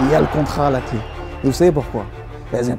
il y a le contrat à la clé. Et vous savez pourquoi? Vas-y,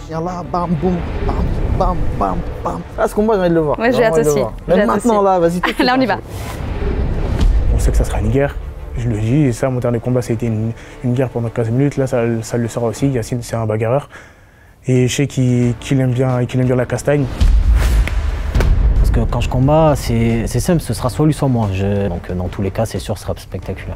là, bam, boum, bam, bam, bam, bam. Ah, ce combat, j'ai envie de le voir. Ouais, j'ai hâte aussi. Même maintenant, là, vas-y. Là, on y va. On sait que ça sera une guerre. Je le dis, et ça, mon dernier combat, ça a été une guerre pendant 15 minutes. Là, ça le sera aussi. Yacine, c'est un bagarreur. Et je sais qu'il aime bien la castagne. Parce que quand je combats, c'est simple, ce sera soit lui, soit moi. Donc dans tous les cas, c'est sûr, ce sera spectaculaire.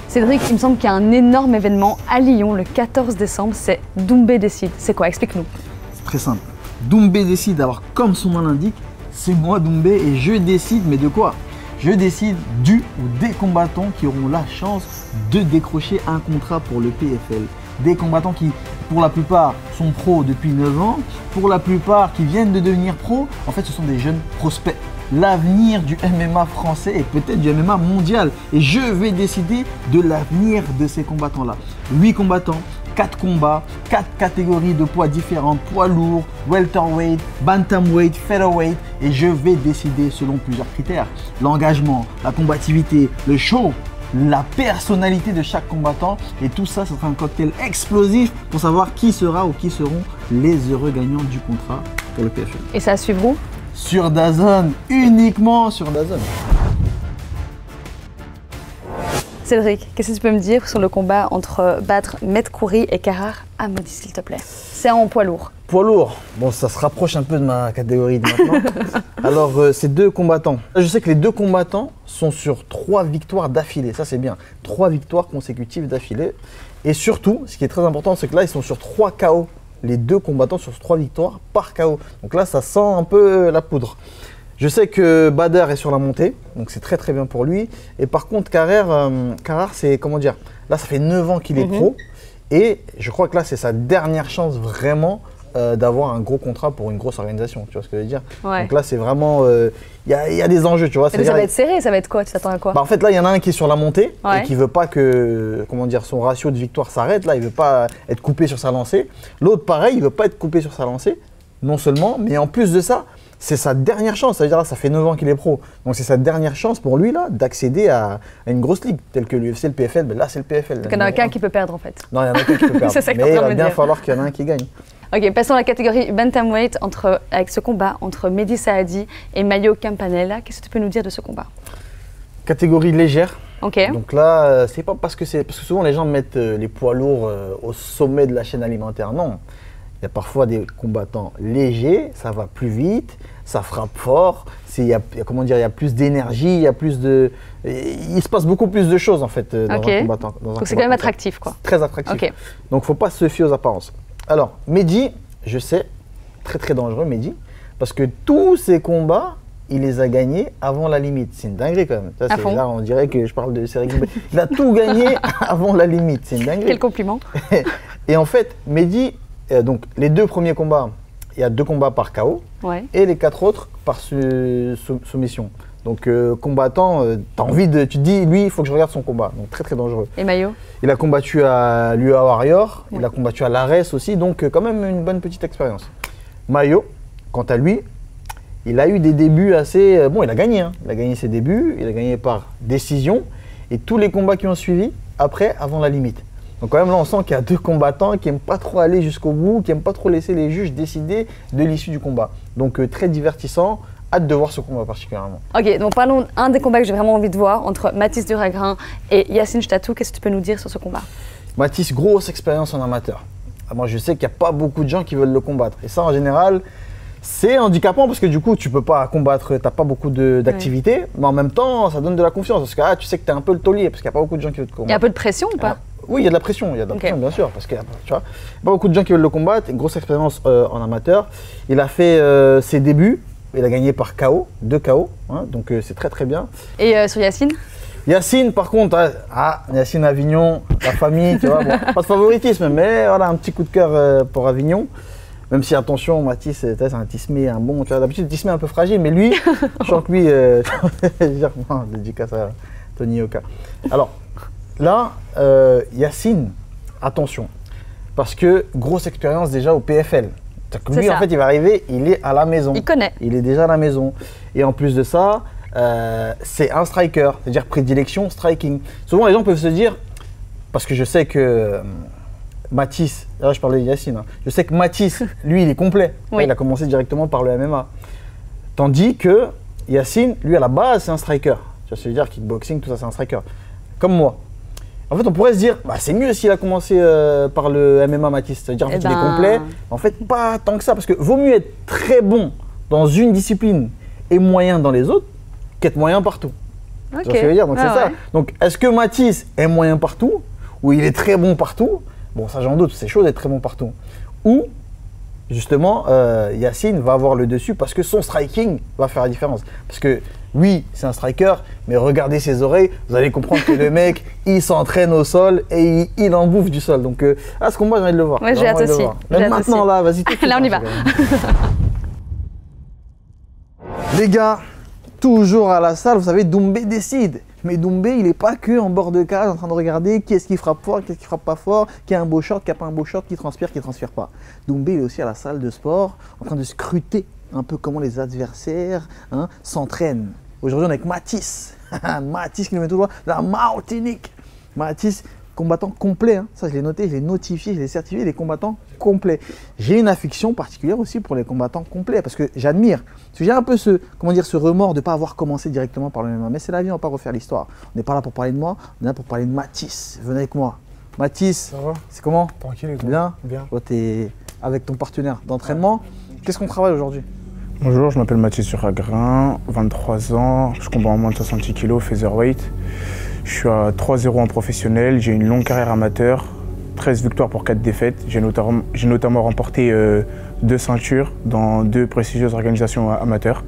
Cédric, il me semble qu'il y a un énorme événement à Lyon le 14 décembre, c'est Doumbé décide. C'est quoi? Explique-nous. C'est très simple. Doumbé décide, alors comme son nom l'indique, c'est moi Doumbé et je décide, mais de quoi? Je décide du ou des combattants qui auront la chance de décrocher un contrat pour le PFL. Des combattants qui, pour la plupart, sont pros depuis 9 ans, pour la plupart qui viennent de devenir pros. En fait, ce sont des jeunes prospects. L'avenir du MMA français et peut-être du MMA mondial. Et je vais décider de l'avenir de ces combattants-là. 8 combattants, 4 combats, 4 catégories de poids différentes, poids lourd, welterweight, bantamweight, featherweight. Et je vais décider selon plusieurs critères. L'engagement, la combativité, le show, la personnalité de chaque combattant. Et tout ça, ce sera un cocktail explosif pour savoir qui sera ou qui seront les heureux gagnants du contrat pour le PFL. Et ça à suivre où? Sur DAZN, uniquement sur DAZN. Cédric, qu'est-ce que tu peux me dire sur le combat entre battre Medkouri et Karar Amodi, s'il te plaît? C'est en poids lourd. Poids lourd, bon, ça se rapproche un peu de ma catégorie de maintenant. Alors, c'est 2 combattants. Je sais que les 2 combattants sont sur 3 victoires d'affilée. Ça, c'est bien. 3 victoires consécutives d'affilée. Et surtout, ce qui est très important, c'est que là, ils sont sur 3 KO. Les 2 combattants sur 3 victoires par KO. Donc là, ça sent un peu la poudre. Je sais que Bader est sur la montée, donc c'est très très bien pour lui. Et par contre, Karar, c'est comment dire? Là, ça fait 9 ans qu'il est pro. Et je crois que là, c'est sa dernière chance vraiment d'avoir un gros contrat pour une grosse organisation. Tu vois ce que je veux dire? Ouais. Donc là, c'est vraiment. Il y a des enjeux, tu vois. Mais ça va être serré, ça va être quoi? Tu t'attends à quoi? Bah, en fait, là, il y en a un qui est sur la montée Ouais. et qui veut pas que, comment dire, son ratio de victoire s'arrête. Là, il veut pas être coupé sur sa lancée. L'autre, pareil, il veut pas être coupé sur sa lancée, non seulement, mais en plus de ça, c'est sa dernière chance. Ça veut dire là, ça fait 9 ans qu'il est pro. Donc, c'est sa dernière chance pour lui, là, d'accéder à une grosse ligue, telle que l'UFC, le PFL. Ben là, c'est le PFL. Donc il y en a qu'un qui peut perdre en fait. Non, il y en a qu'un qui peut perdre. C'est ça que mais t'es en il train va de me bien dire. falloir qu'il y en a un qui gagne. Ok, passons à la catégorie bantamweight avec ce combat entre Mehdi Saadi et Mayo Campanella. Qu'est-ce que tu peux nous dire de ce combat? Catégorie légère. Ok. Donc là, c'est pas parce que souvent les gens mettent les poids lourds au sommet de la chaîne alimentaire. Non. Il y a parfois des combattants légers, ça va plus vite, ça frappe fort, il y a plus d'énergie, il y a plus de. Il se passe beaucoup plus de choses en fait dans un combattant. Donc c'est quand même attractif quoi. Très attractif. Okay. Donc il ne faut pas se fier aux apparences. Alors, Mehdi, je sais, très très dangereux Mehdi, parce que tous ses combats, il les a gagnés avant la limite. C'est une dinguerie quand même. Ça, là, on dirait que je parle de Cédric Doumbé. Il a tout gagné avant la limite. C'est une dinguerie. Quel compliment. Et en fait, Mehdi, donc les 2 premiers combats, il y a 2 combats par KO et les 4 autres par soumission. Donc combattant, tu te dis, lui, il faut que je regarde son combat. Donc très très dangereux. Et Mayo? Il a combattu à l'UA Warrior, il a combattu à l'Ares aussi, donc quand même une bonne petite expérience. Mayo, quant à lui, il a eu des débuts assez... Bon, il a gagné, hein. Il a gagné ses débuts, il a gagné par décision, et tous les combats qui ont suivi, après, avant la limite. Donc quand même là, on sent qu'il y a 2 combattants qui n'aiment pas trop aller jusqu'au bout, qui n'aiment pas trop laisser les juges décider de l'issue du combat. Donc très divertissant, hâte de voir ce combat particulièrement. Ok, donc parlons d'un des combats que j'ai vraiment envie de voir, entre Mathys Duragrin et Yacine Chtatou. Qu'est-ce que tu peux nous dire sur ce combat? Mathys, grosse expérience en amateur. Moi, je sais qu'il n'y a pas beaucoup de gens qui veulent le combattre. Et ça, en général, c'est handicapant parce que du coup, tu peux pas combattre, tu n'as pas beaucoup d'activité, mais en même temps, ça donne de la confiance. Parce que tu sais que tu es un peu le taulier, parce qu'il n'y a pas beaucoup de gens qui veulent te combattre. Il y a un peu de pression ou pas? Oui, il y a de la pression, bien sûr, parce qu'il n'y a pas beaucoup de gens qui veulent le combattre. Une grosse expérience en amateur. Il a fait ses débuts, il a gagné par KO, 2 KO, hein, donc c'est très très bien. Et sur Yacine? Yacine, par contre, Yacine Avignon, la famille, tu vois, bon, pas de favoritisme, mais voilà, un petit coup de cœur pour Avignon. Même si, attention, Mathys, c'est un tismé, un bon, tu vois, d'habitude, tismé un peu fragile, mais lui, je sens que lui, dédicace à Tony Yoka. Alors, là, Yacine, attention, parce que grosse expérience déjà au PFL. Lui, en fait, il va arriver, il est à la maison. Il connaît. Il est déjà à la maison. Et en plus de ça, c'est un striker, c'est-à-dire prédilection, striking. Souvent, les gens peuvent se dire, parce que je sais que Mathis, là je parlais de Yacine, hein, je sais que Mathis, lui, il est complet. Oui. Il a commencé directement par le MMA. Tandis que Yacine, lui, à la base, c'est un striker. Tu vois ce que je veux dire, kickboxing, tout ça, c'est un striker. Comme moi. En fait, on pourrait se dire, bah, c'est mieux s'il a commencé par le MMA, Mathis. C'est-à-dire, en fait, il est complet. En fait, pas tant que ça, parce que vaut mieux être très bon dans une discipline et moyen dans les autres qu'être moyen partout. Ok. Tu vois ce que je veux dire? Donc, c'est ça. Ouais. Donc, est-ce que Mathis est moyen partout ou il est très bon partout? Bon, ça, j'en doute, c'est chaud d'être très bon partout. Ou, justement, Yacine va avoir le dessus parce que son striking va faire la différence. Parce que, oui, c'est un striker, mais regardez ses oreilles, vous allez comprendre que le mec, il s'entraîne au sol et il en bouffe du sol. Donc, à ce combat, j'ai envie de le voir. Ouais, j'ai hâte aussi. Même maintenant, là, vas-y. tout de suite, Là, on y va. Les gars, toujours à la salle, vous savez, Doumbé décide. Mais Doumbé, il n'est pas que en bord de cage en train de regarder qui est-ce qui frappe fort, qui est-ce qui frappe pas fort, qui a un beau short, qui a pas un beau short, qui transpire pas. Doumbé, il est aussi à la salle de sport en train de scruter un peu comment les adversaires s'entraînent. Aujourd'hui, on est avec Mathis. Mathis qui nous met tout droit, la Martinique. Mathis, combattant complet. Ça, je l'ai noté, je l'ai notifié, je l'ai certifié, des combattants complets. J'ai une affection particulière aussi pour les combattants complets parce que j'admire. Parce que j'ai un peu ce remords de ne pas avoir commencé directement par le MMA. Mais c'est la vie, on ne va pas refaire l'histoire. On n'est pas là pour parler de moi, on est là pour parler de Mathis. Venez avec moi. Mathis, Ça va? c'est comment? Tranquille et toi? Bien. Bien. Toi, tu es avec ton partenaire d'entraînement. Qu'est-ce qu'on travaille aujourd'hui? Bonjour, je m'appelle Mathis Suragrin, 23 ans, je combats en moins de 70 kg, featherweight. Je suis à 3-0 en professionnel, j'ai une longue carrière amateur, 13 victoires pour 4 défaites. J'ai notamment remporté 2 ceintures dans 2 prestigieuses organisations amateurs.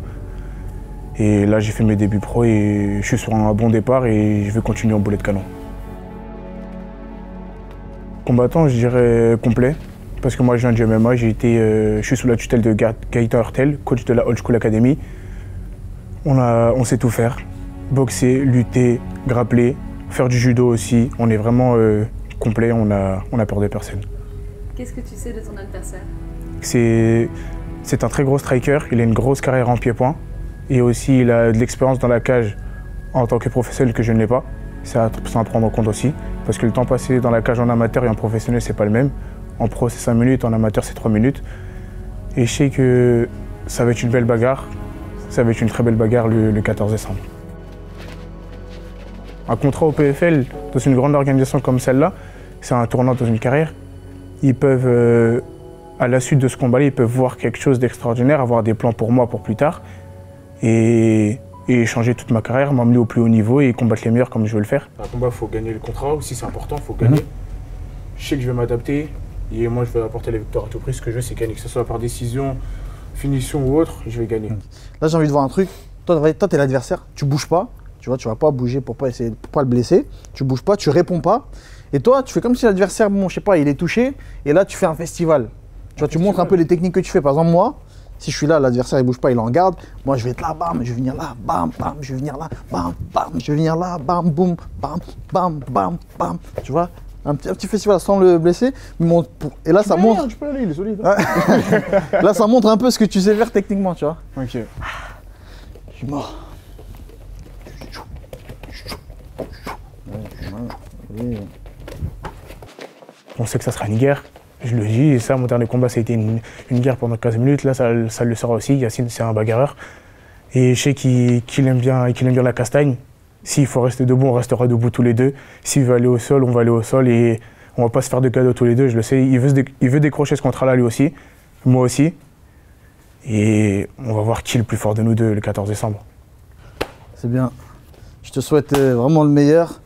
Et là, j'ai fait mes débuts pro et je suis sur un bon départ et je vais continuer en boulet de canon. Combattant, je dirais complet. Parce que moi, je viens du MMA, je suis sous la tutelle de Gaëtan Hurtel, coach de la Old School Academy. On sait tout faire. Boxer, lutter, grappler, faire du judo aussi. On est vraiment complet, on a peur de personne. Qu'est-ce que tu sais de ton adversaire? C'est un très gros striker, il a une grosse carrière en pied-point. Et aussi, il a de l'expérience dans la cage en tant que professionnel que je ne l'ai pas. C'est à prendre en compte aussi. Parce que le temps passé dans la cage en amateur et en professionnel, c'est pas le même. En pro, c'est 5 minutes, en amateur, c'est 3 minutes. Et je sais que ça va être une belle bagarre. Ça va être une très belle bagarre le 14 décembre. Un contrat au PFL, dans une grande organisation comme celle-là, c'est un tournant dans une carrière. Ils peuvent, à la suite de ce combat-là, ils peuvent voir quelque chose d'extraordinaire, avoir des plans pour moi pour plus tard. Et changer toute ma carrière, m'emmener au plus haut niveau et combattre les meilleurs comme je veux le faire. Un combat, il faut gagner le contrat aussi, c'est important, il faut gagner. Je sais que je vais m'adapter. Et moi, je vais apporter les victoires à tout prix. Ce que je veux, c'est gagner, que ce soit par décision, finition ou autre, je vais gagner. Là, j'ai envie de voir un truc. Toi, tu es l'adversaire, tu bouges pas. Tu vois, tu vas pas bouger pour pas le blesser. Tu bouges pas, tu réponds pas. Et toi, tu fais comme si l'adversaire, bon, je sais pas, il est touché. Et là, tu fais un festival. Tu vois, tu montres un peu les techniques que tu fais. Par exemple, moi, si je suis là, l'adversaire, il bouge pas, il est en garde. Moi, je vais être là, bam, je vais venir là, bam, bam, je vais venir là, bam, bam, je vais venir là, bam, boum, bam, bam, bam, bam. Tu vois? Un petit festival sans le blesser. Et là, ça montre. Tu peux aller, il est solide. Là, ça montre un peu ce que tu sais faire techniquement, tu vois. Ok. Je suis mort. On sait que ça sera une guerre. Je le dis, et ça, mon dernier combat, ça a été une guerre pendant 15 minutes. Là, ça le sera aussi. Yacine, c'est un bagarreur. Et je sais qu'il aime bien la castagne. S'il faut rester debout, on restera debout tous les deux. S'il veut aller au sol, on va aller au sol et on va pas se faire de cadeaux tous les deux, je le sais. Il veut décrocher ce contrat-là lui aussi, moi aussi. Et on va voir qui est le plus fort de nous deux le 14 décembre. C'est bien. Je te souhaite vraiment le meilleur.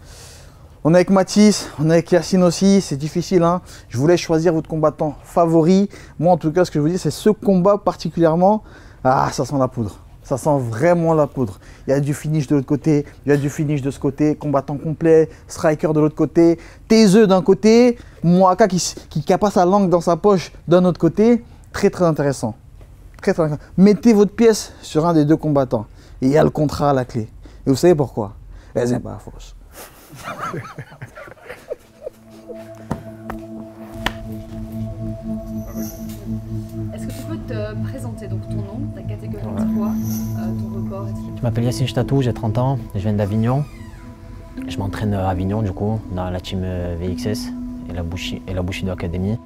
On est avec Mathis, on est avec Yacine aussi, c'est difficile. Hein. Je voulais choisir votre combattant favori. Moi, en tout cas, ce que je vous dis, c'est ce combat particulièrement. Ah, ça sent la poudre. Ça sent vraiment la poudre. Il y a du finish de l'autre côté, il y a du finish de ce côté, combattant complet, striker de l'autre côté, taiseux d'un côté, Moaka qui a pas sa langue dans sa poche d'un autre côté. Très très intéressant. Très très intéressant. Mettez votre pièce sur un des deux combattants. Et il y a le contrat à la clé. Et vous savez pourquoi? Elles n'aiment pas la fausse. Est-ce que tu peux te présenter donc ton nom, ta catégorie de poids, ton record Je m'appelle Yacine Chtatou, j'ai 30 ans, je viens d'Avignon. Je m'entraîne à Avignon du coup, dans la team VXS et la Bushido Academy.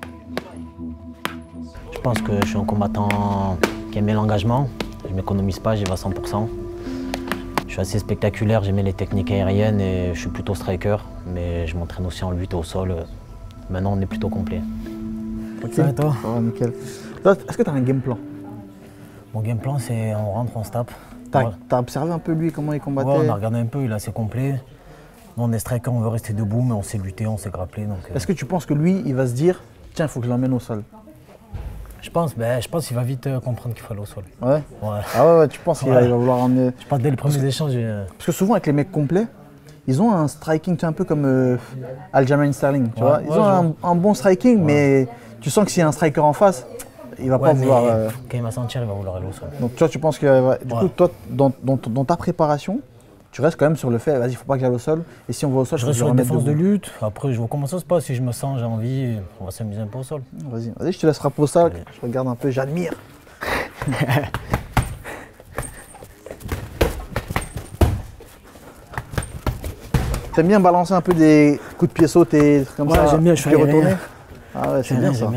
Je pense que je suis un combattant qui aime l'engagement. Je ne m'économise pas, j'y vais à 100%. Je suis assez spectaculaire, j'aime les techniques aériennes et je suis plutôt striker. Mais je m'entraîne aussi en lutte et au sol. Maintenant, on est plutôt complet. Ok, Ça va, toi? Ça va, nickel. Toi, est-ce que tu as un game plan? Mon game plan, c'est on rentre, on se tape. T'as observé un peu lui, comment il combattait? Ouais, on a regardé un peu, il est assez complet. Nous, on est striker, on veut rester debout, mais on sait lutter, on sait grappler. Est-ce que tu penses que lui, il va se dire, tiens, il faut que je l'emmène au sol? Je pense qu'il va vite comprendre qu'il faut aller au sol. Ouais? Ouais. Ah ouais, tu penses qu'il va vouloir emmener... Je pense dès les premiers échanges. Parce que souvent, avec les mecs complets, ils ont un striking un peu comme Aljamain Sterling, tu vois. Ils ont un bon striking, mais tu sens que s'il y a un striker en face, il va pas vouloir... Quand il va sentir, il va vouloir aller au sol. Donc toi, tu penses que... Du coup, toi, dans ta préparation, tu restes quand même sur le fait, vas-y, il faut pas que j'aille au sol. Et si on va au sol, je reste sur une défense de lutte. Après, je vois comment ça se passe. Si je me sens, j'ai envie, on va s'amuser un peu au sol. Vas-y, je te laisse frapper au sol. Je regarde un peu, j'admire. T'aimes bien balancer un peu des coups de pied sautés, des trucs comme ça? Ouais, j'aime bien, je suis retourner. Ah ouais, c'est bien ça.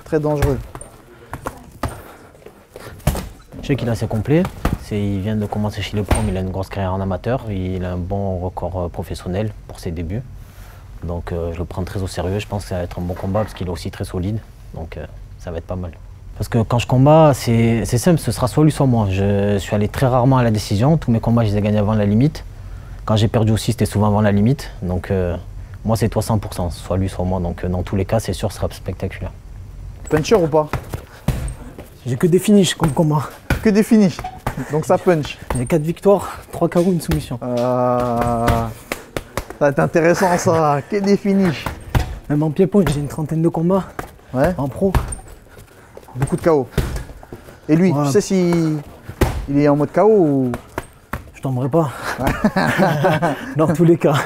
Très dangereux. Je sais qu'il est assez complet. Il vient de commencer chez les pros, mais il a une grosse carrière en amateur. Il a un bon record professionnel pour ses débuts. Donc je le prends très au sérieux. Je pense que ça va être un bon combat parce qu'il est aussi très solide. Donc ça va être pas mal. Parce que quand je combats, c'est simple, ce sera soit lui, soit moi. Je suis allé très rarement à la décision. Tous mes combats, je les ai gagnés avant la limite. Quand j'ai perdu aussi, c'était souvent avant la limite. Donc moi, c'est toi 100%, soit lui, soit moi. Donc dans tous les cas, c'est sûr, ce sera spectaculaire. Puncher ou pas? J'ai que des finishes comme combat. Que des finishes? Donc ça punch. J'ai 4 victoires, 3 KO, une soumission. Ça va être intéressant ça, que des finishes. Même en pied-point, j'ai une trentaine de combats. Ouais. En pro. Beaucoup de KO. Et lui, tu sais si il est en mode KO ou... Je tomberai pas. Dans tous les cas.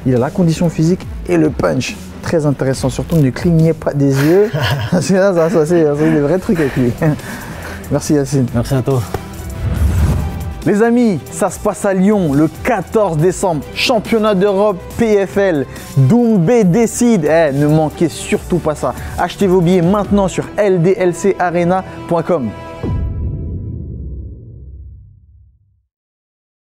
Il a la condition physique et le punch. Très intéressant, surtout ne clignez pas des yeux. Parce que là, ça c'est des vrais trucs avec lui. Merci Yacine. Merci à toi. Les amis, ça se passe à Lyon le 14 décembre. Championnat d'Europe PFL. Doumbé décide. Ne manquez surtout pas ça. Achetez vos billets maintenant sur ldlcarena.com.